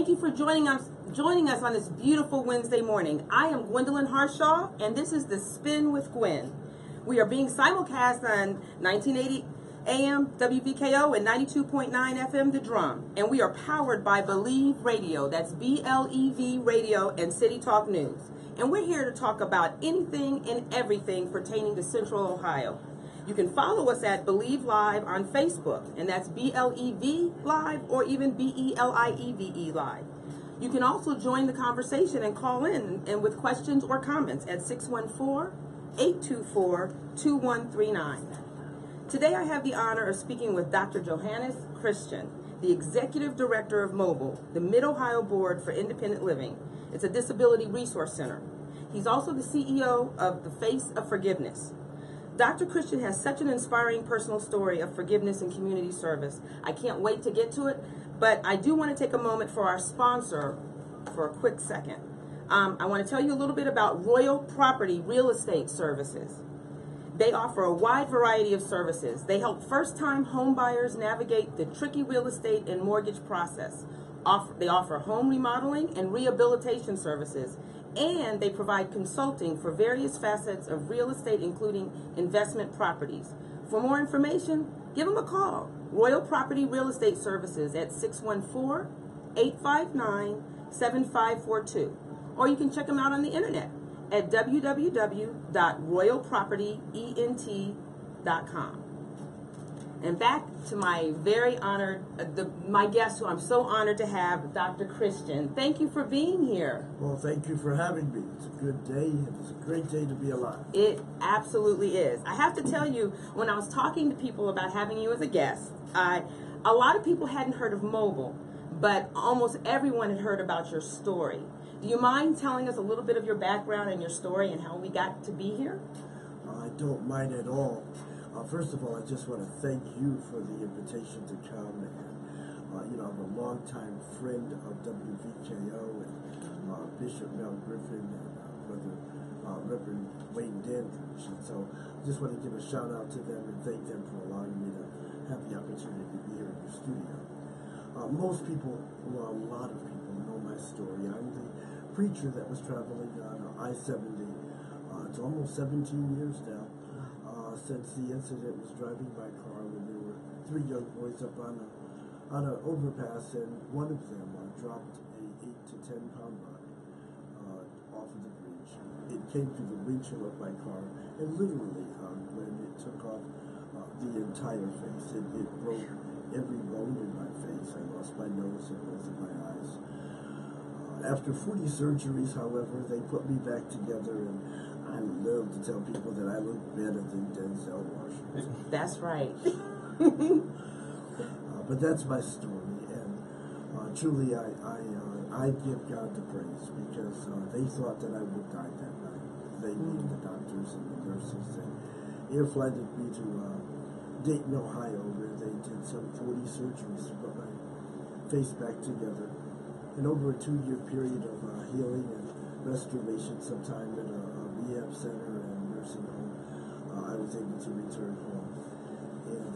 Thank you for joining us on this beautiful Wednesday morning. I am Gwendolyn Harshaw, and this is The Spin with Gwen. We are being simulcast on 1980 AM WVKO and 92.9 FM The Drum, and we are powered by BLEV Radio. That's BLEV Radio and City Talk News. And we're here to talk about anything and everything pertaining to Central Ohio. You can follow us at BLEV Live on Facebook, and that's BLEV Live or even BELIEVE Live. You can also join the conversation and call in and with questions or comments at 614-824-2139. Today I have the honor of speaking with Dr. Johannes Christian, the Executive Director of Mobile, the Mid-Ohio Board for Independent Living. It's a disability resource center. He's also the CEO of the Face of Forgiveness. Dr. Christian has such an inspiring personal story of forgiveness and community service. I can't wait to get to it, but I do want to take a moment for our sponsor for a quick second. I want to tell you a little bit about Royal Property Real Estate Services. They offer a wide variety of services. They help first-time home buyers navigate the tricky real estate and mortgage process. They offer home remodeling and rehabilitation services, and they provide consulting for various facets of real estate, including investment properties. For more information, give them a call. Royal Property Real Estate Services at 614-859-7542. Or you can check them out on the internet at www.royalpropertyent.com. And back to my very honored, my guest who I'm so honored to have, Dr. Christian. Thank you for being here. Well, thank you for having me. It's a good day. It's a great day to be alive. It absolutely is. I have to tell you, when I was talking to people about having you as a guest, a lot of people hadn't heard of Mobile, but almost everyone had heard about your story. Do you mind telling us a little bit of your background and your story and how we got to be here? I don't mind at all. First of all, I just want to thank you for the invitation to come. And, I'm a longtime friend of WVKO and Bishop Mel Griffin and Brother Reverend Wayne Dandridge. And so I just want to give a shout out to them and thank them for allowing me to have the opportunity to be here in your studio. Most people, well, a lot of people know my story. I'm the preacher that was traveling on I-70. It's almost 17 years now. Since the incident, was driving my car when there were three young boys up on an overpass, and one of them dropped a 8 to 10 pound rock off of the bridge. It came through the windshield of my car, and literally, when it took off the entire face, it broke every bone in my face. I lost my nose and both of my eyes. After 40 surgeries, however, they put me back together, and I love to tell people that I look better than Denzel Washington. That's right. But that's my story, and truly I give God the praise, because they thought that I would die that night. They being the doctors and the nurses, and air-flighted me to Dayton, Ohio, where they did some 40 surgeries to put my face back together. And over a 2-year period of healing and restoration, sometime at a rehab center and nursing home, I was able to return home. And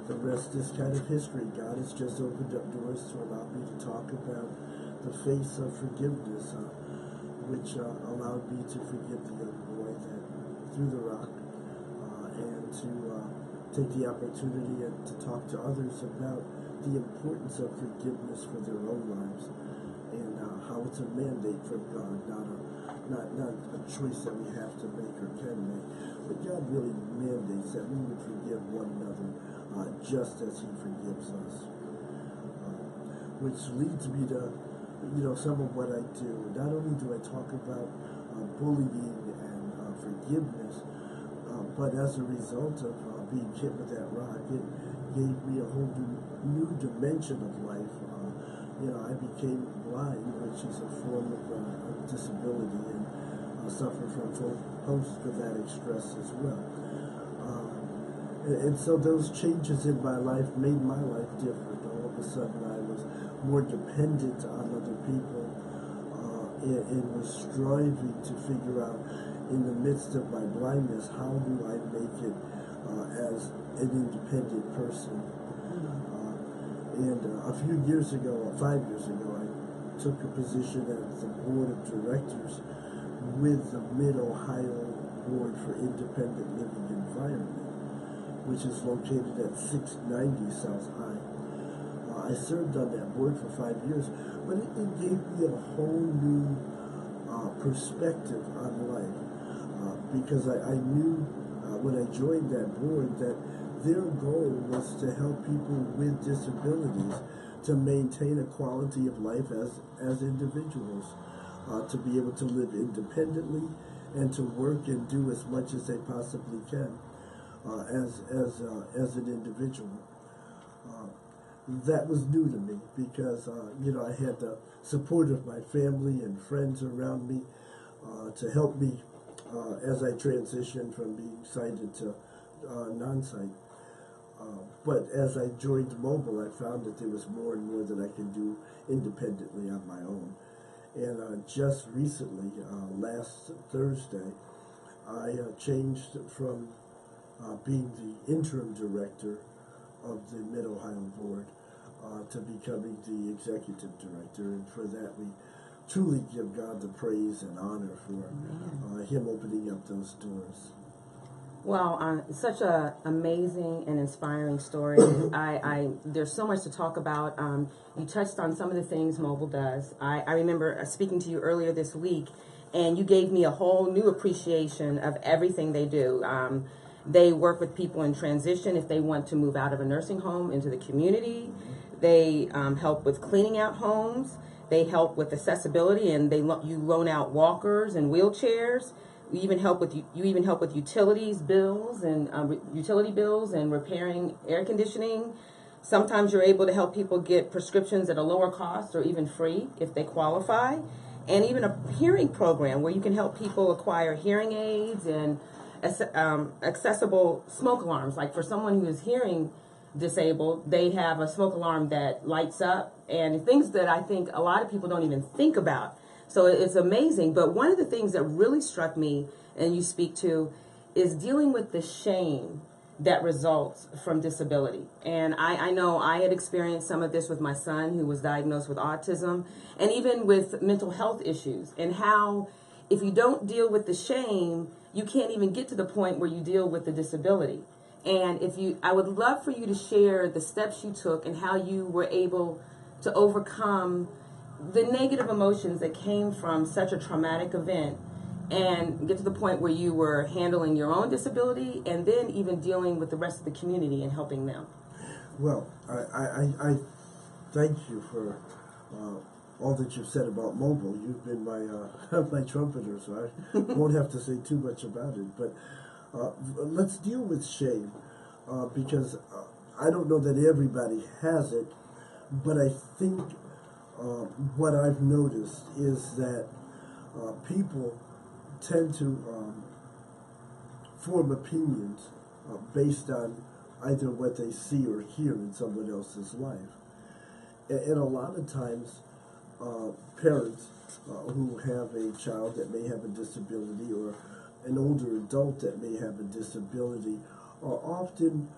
the rest is kind of history. God has just opened up doors to allow me to talk about the face of forgiveness, which allowed me to forgive the young boy that threw the rock, and to take the opportunity to talk to others about the importance of forgiveness for their own lives, and how it's a mandate from God, not a choice that we have to make or can make, but God really mandates that we would forgive one another just as He forgives us. Which leads me to, some of what I do. Not only do I talk about bullying and forgiveness, but as a result of being hit with that rock, it gave me a whole new dimension of life. I became blind, which is a form of disability, and suffer from post-traumatic stress as well. And so those changes in my life made my life different. All of a sudden I was more dependent on other people, and was striving to figure out, in the midst of my blindness, how do I make it as an independent person. And a few years ago, 5 years ago, I took a position as the board of directors with the Mid-Ohio Board for Independent Living Environment, which is located at 690 South High. I served on that board for 5 years, but it gave me a whole new perspective on life, because I knew when I joined that board that their goal was to help people with disabilities to maintain a quality of life as individuals, to be able to live independently and to work and do as much as they possibly can as an individual. That was new to me because I had the support of my family and friends around me to help me as I transitioned from being sighted to non-sight. But as I joined Mobile, I found that there was more and more that I could do independently on my own. And just recently, last Thursday, I changed from being the interim director of the Mid-Ohio Board to becoming the executive director. And for that, we truly give God the praise and honor for Him opening up those doors. Well, such a amazing and inspiring story. There's so much to talk about. You touched on some of the things Mobile does. I remember speaking to you earlier this week, and you gave me a whole new appreciation of everything they do. They work with people in transition if they want to move out of a nursing home into the community. They help with cleaning out homes. They help with accessibility, and you loan out walkers and wheelchairs. You even help with utilities bills and utility bills and repairing air conditioning. Sometimes you're able to help people get prescriptions at a lower cost or even free if they qualify. And even a hearing program where you can help people acquire hearing aids and accessible smoke alarms. Like for someone who is hearing disabled, they have a smoke alarm that lights up, and things that I think a lot of people don't even think about. So it's amazing. But one of the things that really struck me, and you speak to, is dealing with the shame that results from disability. And I know I had experienced some of this with my son, who was diagnosed with autism, and even with mental health issues, and how if you don't deal with the shame, you can't even get to the point where you deal with the disability. And I would love for you to share the steps you took and how you were able to overcome the negative emotions that came from such a traumatic event and get to the point where you were handling your own disability and then even dealing with the rest of the community and helping them. Well, I thank you for all that you've said about Mobile. You've been my trumpeter, so I won't have to say too much about it. But let's deal with shame, because I don't know that everybody has it, but I think what I've noticed is that people tend to form opinions based on either what they see or hear in someone else's life. And a lot of times, parents who have a child that may have a disability or an older adult that may have a disability are often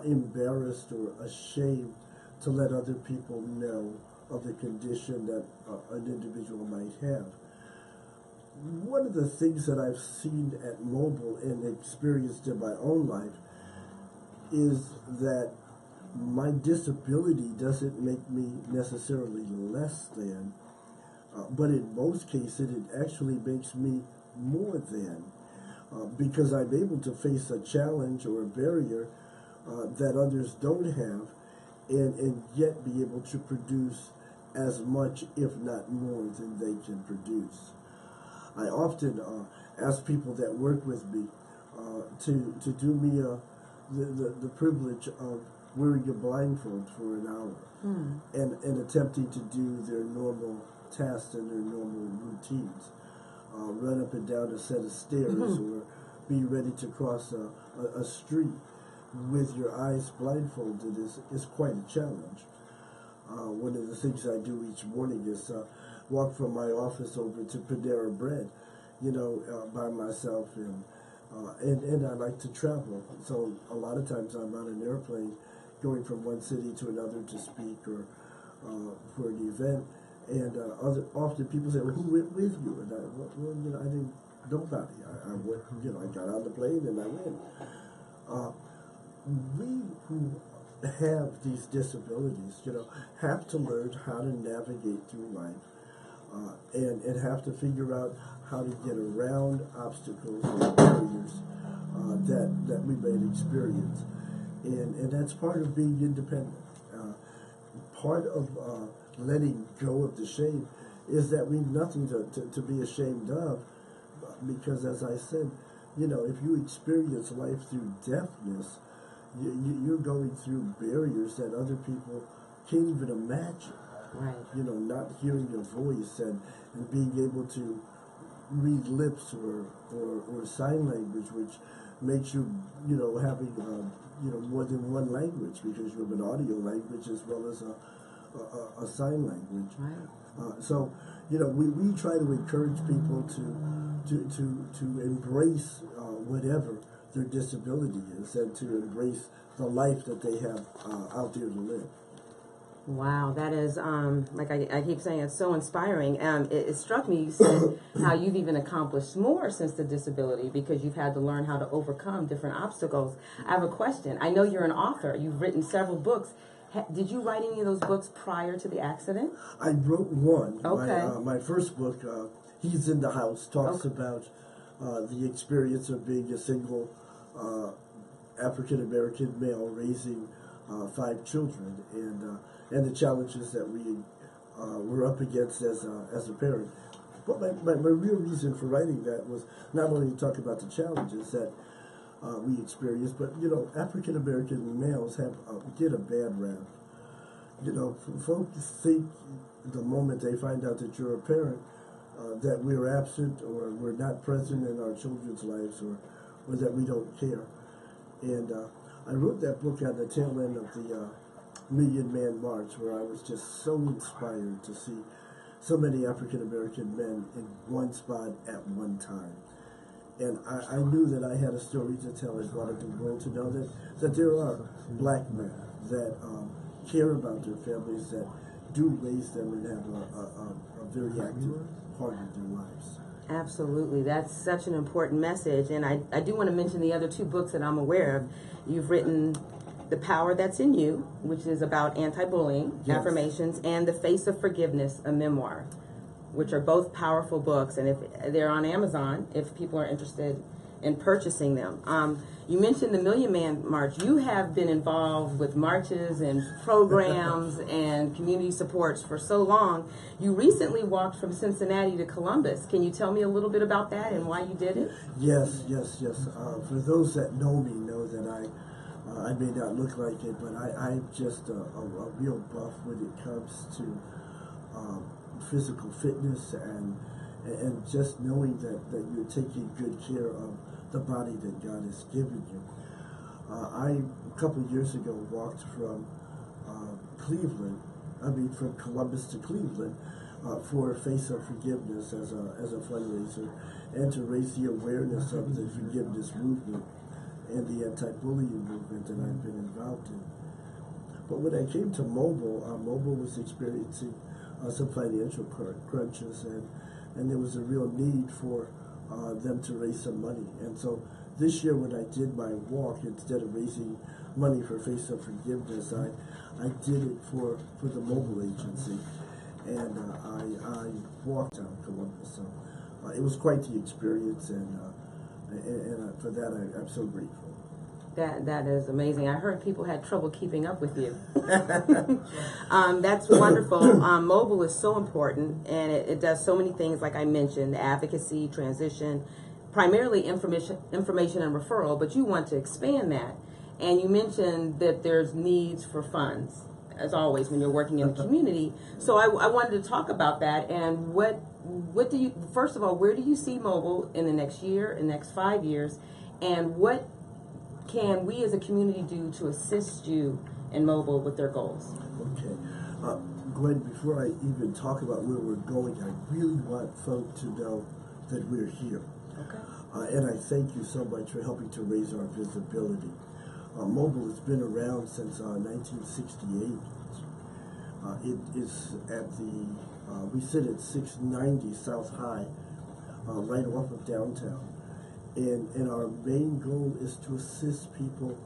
embarrassed or ashamed to let other people know of the condition that an individual might have. One of the things that I've seen at Mobile and experienced in my own life is that my disability doesn't make me necessarily less than, but in most cases it actually makes me more than, because I'm able to face a challenge or a barrier that others don't have, and yet be able to produce as much, if not more, than they can produce. I often ask people that work with me to do me the privilege of wearing a blindfold for an hour and attempting to do their normal tasks and their normal routines. Run up and down a set of stairs or be ready to cross a street with your eyes blindfolded is quite a challenge. One of the things I do each morning is walk from my office over to Panera Bread, by myself, and I like to travel. So a lot of times I'm on an airplane going from one city to another to speak or for an event, And often people say, well, who went with you? And I didn't, nobody. I went, I got on the plane and I went. We who have these disabilities, have to learn how to navigate through life, and have to figure out how to get around obstacles and barriers that we may experience. And that's part of being independent. Part of letting go of the shame is that we've nothing to be ashamed of, because as I said, if you experience life through deafness, you're going through barriers that other people can't even imagine. Right. Not hearing your voice and being able to read lips or sign language, which makes you, having, more than one language, because you have an audio language as well as a sign language. Right. So, we try to encourage people to embrace whatever their disability is, and to embrace the life that they have out there to live. Wow, that is, like I keep saying, it's so inspiring. It struck me, you said how you've even accomplished more since the disability, because you've had to learn how to overcome different obstacles. I have a question. I know you're an author. You've written several books. Did you write any of those books prior to the accident? I wrote one. Okay. My first book, He's in the House, talks about the experience of being a single African-American male raising 5 children, and the challenges that we were up against as a parent. But my real reason for writing that was not only to talk about the challenges that we experienced, but African-American males get a bad rap. Folks think the moment they find out that you're a parent that we're absent, or we're not present in our children's lives, or that we don't care. And I wrote that book at the tail end of the Million Man March, where I was just so inspired to see so many African-American men in one spot at one time. And I knew that I had a story to tell. I wanted the world to know that there are black men that care about their families, that do raise them and have a very active part of their lives. Absolutely. That's such an important message. And I do want to mention the other 2 books that I'm aware of. You've written The Power That's in You, which is about anti-bullying, yes, affirmations, and The Face of Forgiveness, a memoir, which are both powerful books. And if they're on Amazon, if people are interested in purchasing them. You mentioned the Million Man March. You have been involved with marches and programs and community supports for so long. You recently walked from Cincinnati to Columbus. Can you tell me a little bit about that and why you did it? Yes. For those that know me know that I may not look like it, but I'm just a real buff when it comes to physical fitness and just knowing that you're taking good care of the body that God has given you. I, a couple of years ago, walked from from Columbus to Cleveland for Face of Forgiveness as a fundraiser, and to raise the awareness of the forgiveness movement and the anti-bullying movement that I've been involved in. But when I came to Mobile, Mobile was experiencing some financial crunches, and there was a real need for them to raise some money. And so this year when I did my walk, instead of raising money for Face of Forgiveness, I did it for the Mobile Agency, and I walked down Columbus. So it was quite the experience, and for that I'm so grateful. That is amazing. I heard people had trouble keeping up with you. That's wonderful. Mobile is so important, and it does so many things, like I mentioned, advocacy, transition, primarily information and referral, but you want to expand that. And you mentioned that there's needs for funds, as always, when you're working in the community. So I wanted to talk about that, and what do you, first of all, where do you see Mobile in the next year, in the next 5 years, and what can we as a community do to assist you in Mobile with their goals? Okay. Gwen, before I even talk about where we're going, I really want folk to know that we're here. Okay. And I thank you so much for helping to raise our visibility. Mobile has been around since 1968. It is at the We sit at 690 South High, right off of downtown. And our main goal is to assist people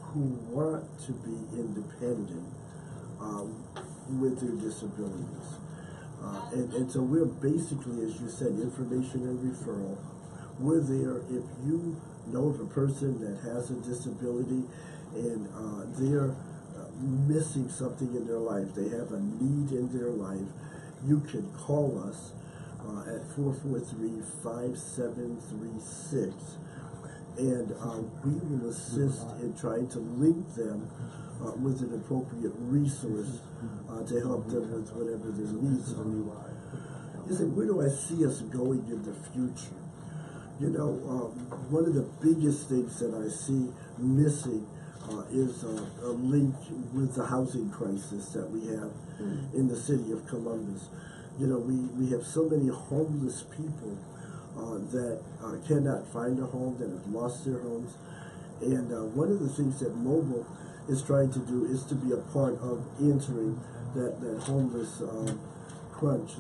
who want to be independent with their disabilities. And so we're basically, as you said, information and referral. We're there if you know of a person that has a disability and they're missing something in their life, they have a need in their life, you can call us at 443-5736, and we will assist in trying to link them with an appropriate resource to help them with whatever their needs are. You say, where do I see us going in the future? You know, one of the biggest things that I see missing is a link with the housing crisis that we have in the city of Columbus. You know, we have so many homeless people that cannot find a home, that have lost their homes. And one of the things that Mobile is trying to do is to be a part of answering that homeless crunch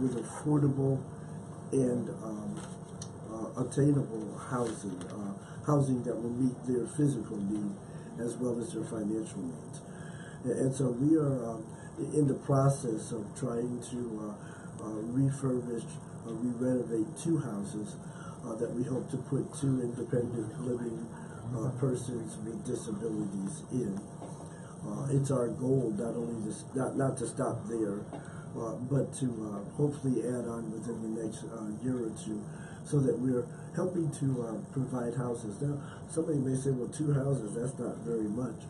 with affordable and attainable housing that will meet their physical need as well as their financial needs. And so we are in the process of trying to refurbish, re-renovate 2 houses that we hope to put 2 independent living persons with disabilities in. It's our goal not only to not to stop there, but to hopefully add on within the next year or 2, so that we're helping to provide houses. Now, somebody may say, well, 2 houses, that's not very much.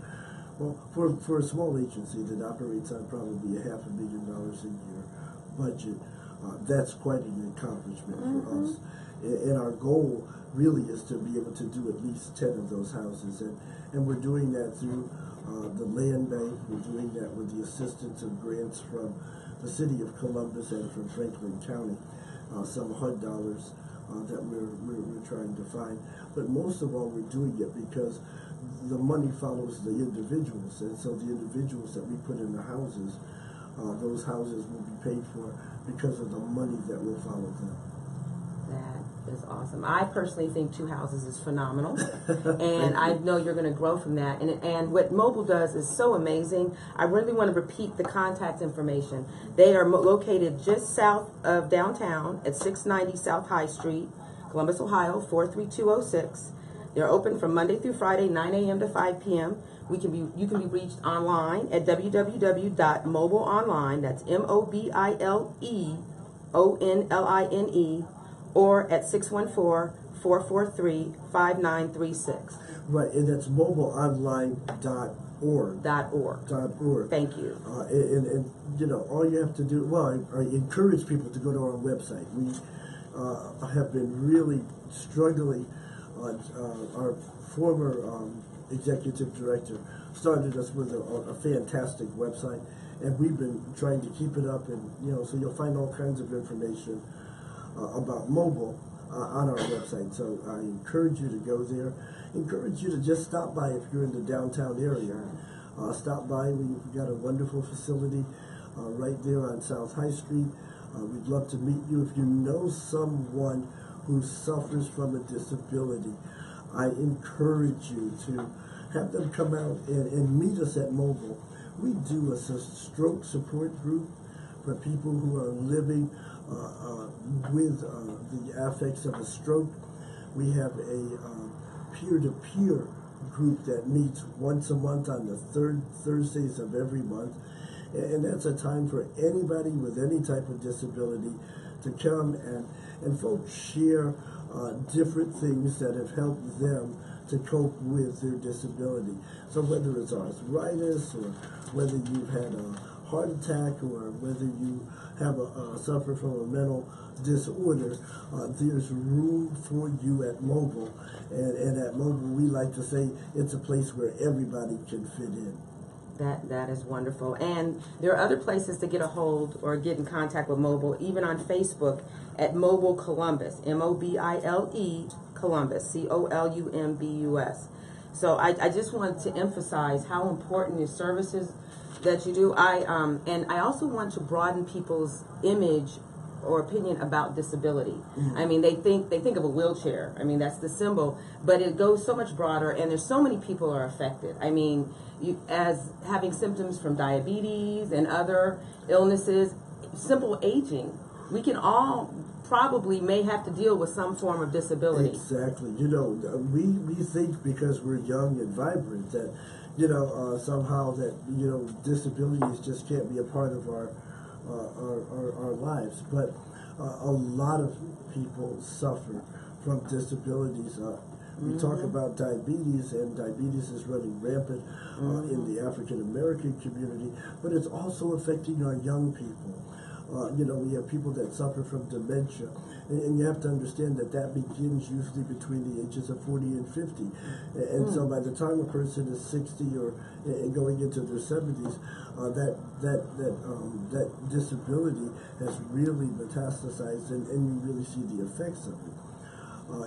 Well, for a small agency that operates on probably $500,000 a year budget, that's quite an accomplishment for us. And our goal really is to be able to do at least 10 of those houses. And we're doing that through the land bank. We're doing that with the assistance of grants from the city of Columbus and from Franklin County, some HUD dollars that we're trying to find. But most of all, we're doing it because the money follows the individuals, and so the individuals that we put in the houses, those houses will be paid for because of the money that will follow them. That is awesome. I personally think 2 houses is phenomenal, and I know you're going to grow from that. And what Mobile does is so amazing. I really want to repeat the contact information. They are located just south of downtown at 690 South High Street, Columbus, Ohio, 43206. They're open from Monday through Friday, 9 a.m. to 5 p.m. You can be reached online at www.mobileonline, that's MOBILEONLINE, or at 614-443-5936. Right, and that's mobileonline.org. .org. Thank you. And you know, all you have to do, well, I encourage people to go to our website. We have been really struggling. Our former executive director started us with a fantastic website, and we've been trying to keep it up, and you know, so you'll find all kinds of information about Mobile on our website. So I encourage you to go there. Encourage you to just stop by if you're in the downtown area. Stop by. We've got a wonderful facility right there on South High Street. We'd love to meet you. If you know someone who suffers from a disability, I encourage you to have them come out and meet us at Mobile. We do a stroke support group for people who are living with the effects of a stroke. We have a peer-to-peer group that meets once a month on the 3rd Thursdays of every month. And that's a time for anybody with any type of disability to come and folks share different things that have helped them to cope with their disability. So whether it's arthritis, or whether you've had a heart attack, or whether you have suffer from a mental disorder, there's room for you at Mobile. And at Mobile, we like to say it's a place where everybody can fit in. That is wonderful. And there are other places to get a hold or get in contact with Mobile, even on Facebook at Mobile Columbus, MOBILE Columbus, COLUMBUS. So I just wanted to emphasize how important your services that you do. And I also want to broaden people's image or opinion about disability. I mean, they think of a wheelchair. I mean, that's the symbol, but it goes so much broader, and there's so many people are affected. I mean, as having symptoms from diabetes and other illnesses, simple aging, we can all probably may have to deal with some form of disability. Exactly. You know, we think because we're young and vibrant that, you know, somehow that, you know, disabilities just can't be a part of our lives. But a lot of people suffer from disabilities. We talk about diabetes, and diabetes is running rampant in the African American community, but it's also affecting our young people. You know, we have people that suffer from dementia, and you have to understand that that begins usually between the ages of 40 and 50. And so by the time a person is 60 or going into their 70s, that disability has really metastasized, and you really see the effects of it.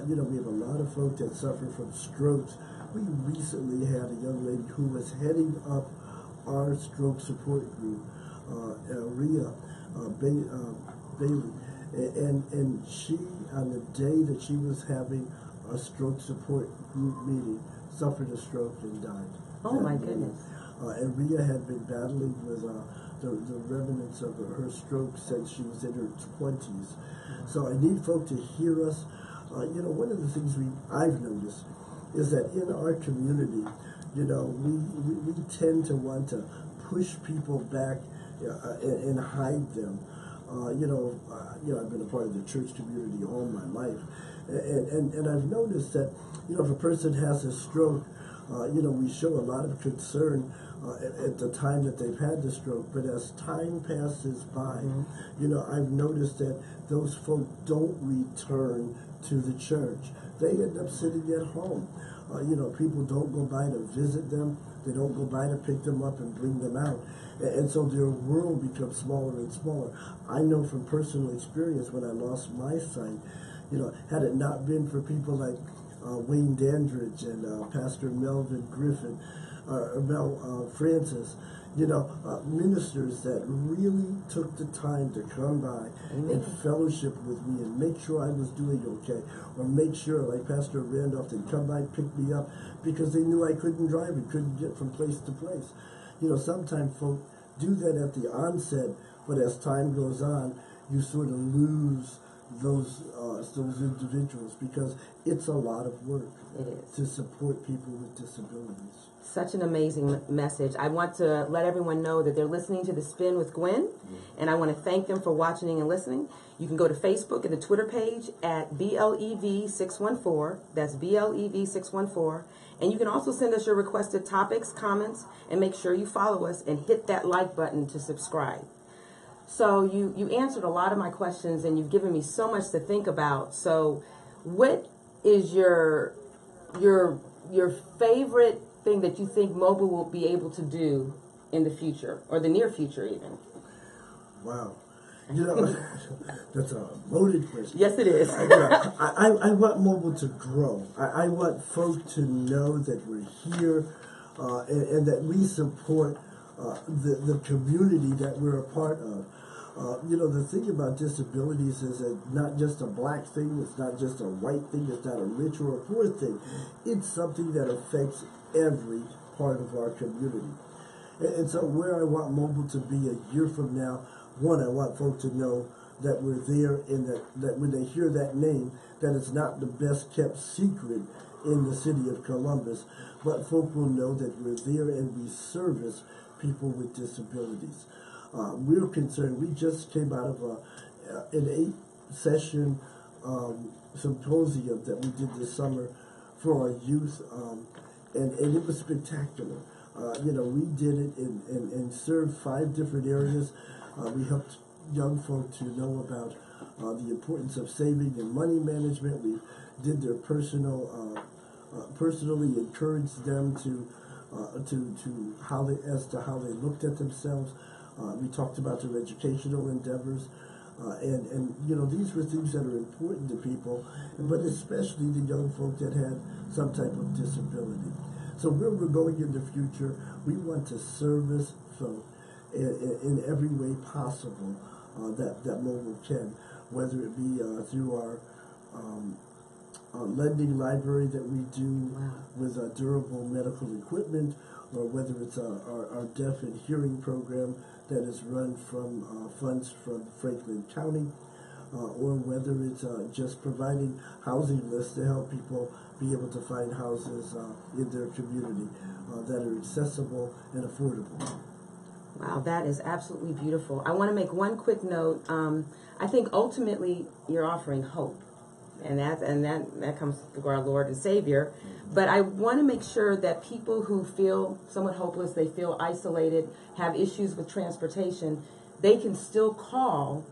You know, we have a lot of folk that suffer from strokes. We recently had a young lady who was heading up our stroke support group, Rhea Bailey, and she, on the day that she was having a stroke support group meeting, suffered a stroke and died. Oh my goodness. And Rhea had been battling with the remnants of her stroke since she was in her 20s. So I need folk to hear us. You know, one of the things I've noticed is that in our community, you know, we tend to want to push people back and hide them. You know, I've been a part of the church community all my life, and I've noticed that, you know, if a person has a stroke, you know, we show a lot of concern at the time that they've had the stroke, but as time passes by, you know, I've noticed that those folk don't return to the church. They end up sitting at home. You know, people don't go by to visit them. They don't go by to pick them up and bring them out. And so their world becomes smaller and smaller. I know from personal experience when I lost my sight, you know, had it not been for people like Wayne Dandridge and Pastor Melvin Griffin, Mel Francis, you know, ministers that really took the time to come by and fellowship with me and make sure I was doing okay, or make sure, like Pastor Randolph, they'd come by and pick me up because they knew I couldn't drive and couldn't get from place to place. You know, sometimes folk do that at the onset, but as time goes on, you sort of lose those individuals because it's a lot of work to support people with disabilities. Such an amazing message. I want to let everyone know that they're listening to The Spin with Gwen, and I want to thank them for watching and listening. You can go to Facebook and the Twitter page at BLEV614. That's BLEV614. And you can also send us your requested topics, comments, and make sure you follow us and hit that like button to subscribe. So you answered a lot of my questions, and you've given me so much to think about. So what is your favorite thing that you think mobile will be able to do in the future, or the near future even? Wow. You know, that's a loaded question. Yes, it is. I want mobile to grow. I want folk to know that we're here and that we support the community that we're a part of. You know, the thing about disabilities is that not just a black thing, it's not just a white thing, it's not a rich or a poor thing. It's something that affects every part of our community. And so where I want mobile to be a year from now, one, I want folk to know that we're there, and that when they hear that name, that it's not the best kept secret in the city of Columbus, but folk will know that we're there and we service people with disabilities. We're concerned. We just came out of an 8-session symposium that we did this summer for our youth, and it was spectacular. You know, we did it and served 5 different areas. We helped young folk to know about the importance of saving and money management. We did their personally encouraged them to how they looked at themselves. We talked about their educational endeavors, and you know, these were things that are important to people, but especially the young folk that had some type of disability. So where we're going in the future, we want to service vote in every way possible that mobile can, whether it be through our lending library that we do with durable medical equipment, or whether it's our deaf and hearing program that is run from funds from Franklin County, or whether it's just providing housing lists to help people be able to find houses in their community that are accessible and affordable. Wow, that is absolutely beautiful. I want to make one quick note. I think ultimately you're offering hope, and that comes through our Lord and Savior. But I want to make sure that people who feel somewhat hopeless, they feel isolated, have issues with transportation, they can still call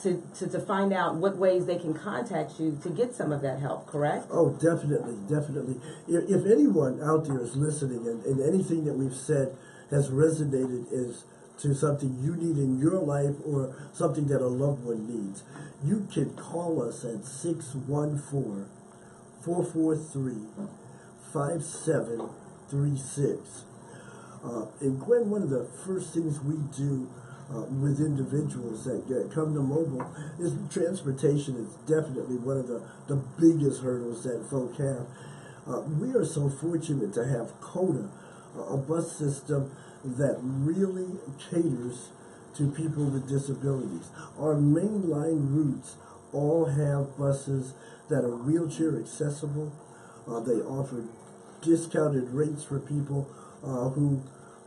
to find out what ways they can contact you to get some of that help, correct? Oh, definitely, definitely. If anyone out there is listening and anything that we've said has resonated is to something you need in your life or something that a loved one needs, you can call us at 614-443-5736. And Gwen, one of the first things we do with individuals that come to mobile is transportation is definitely one of the biggest hurdles that folk have. We are so fortunate to have CODA, a bus system that really caters to people with disabilities. Our mainline routes all have buses that are wheelchair accessible. They offer discounted rates for people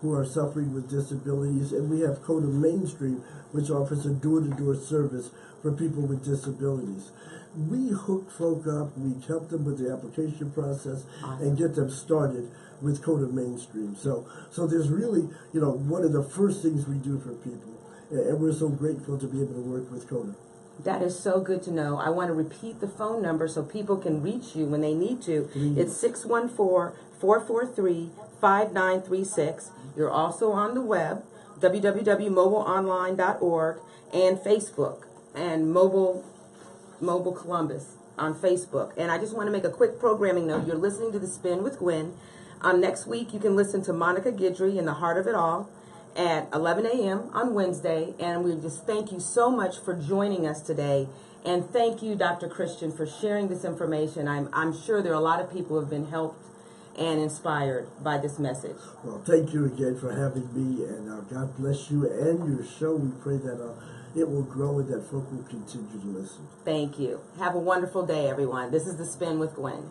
who are suffering with disabilities, and we have CODA Mainstream, which offers a door-to-door service for people with disabilities. We hook folk up, we help them with the application process, and get them started with CODA Mainstream. So there's really, one of the first things we do for people, and we're so grateful to be able to work with CODA. That is so good to know. I want to repeat the phone number so people can reach you when they need to. Please. It's 614-443-5936. You're also on the web, www.mobileonline.org, and Facebook, and Mobile Columbus on Facebook. And I just want to make a quick programming note. You're listening to The Spin with Gwen. Next week, you can listen to Monica Guidry in The Heart of It All at 11 a.m. on Wednesday. And we just thank you so much for joining us today. And thank you, Dr. Christian, for sharing this information. I'm sure there are a lot of people who have been helped and inspired by this message. Well, thank you again for having me, and God bless you and your show. We pray that it will grow and that folk will continue to listen. Thank you. Have a wonderful day, everyone. This is The Spin with Gwen.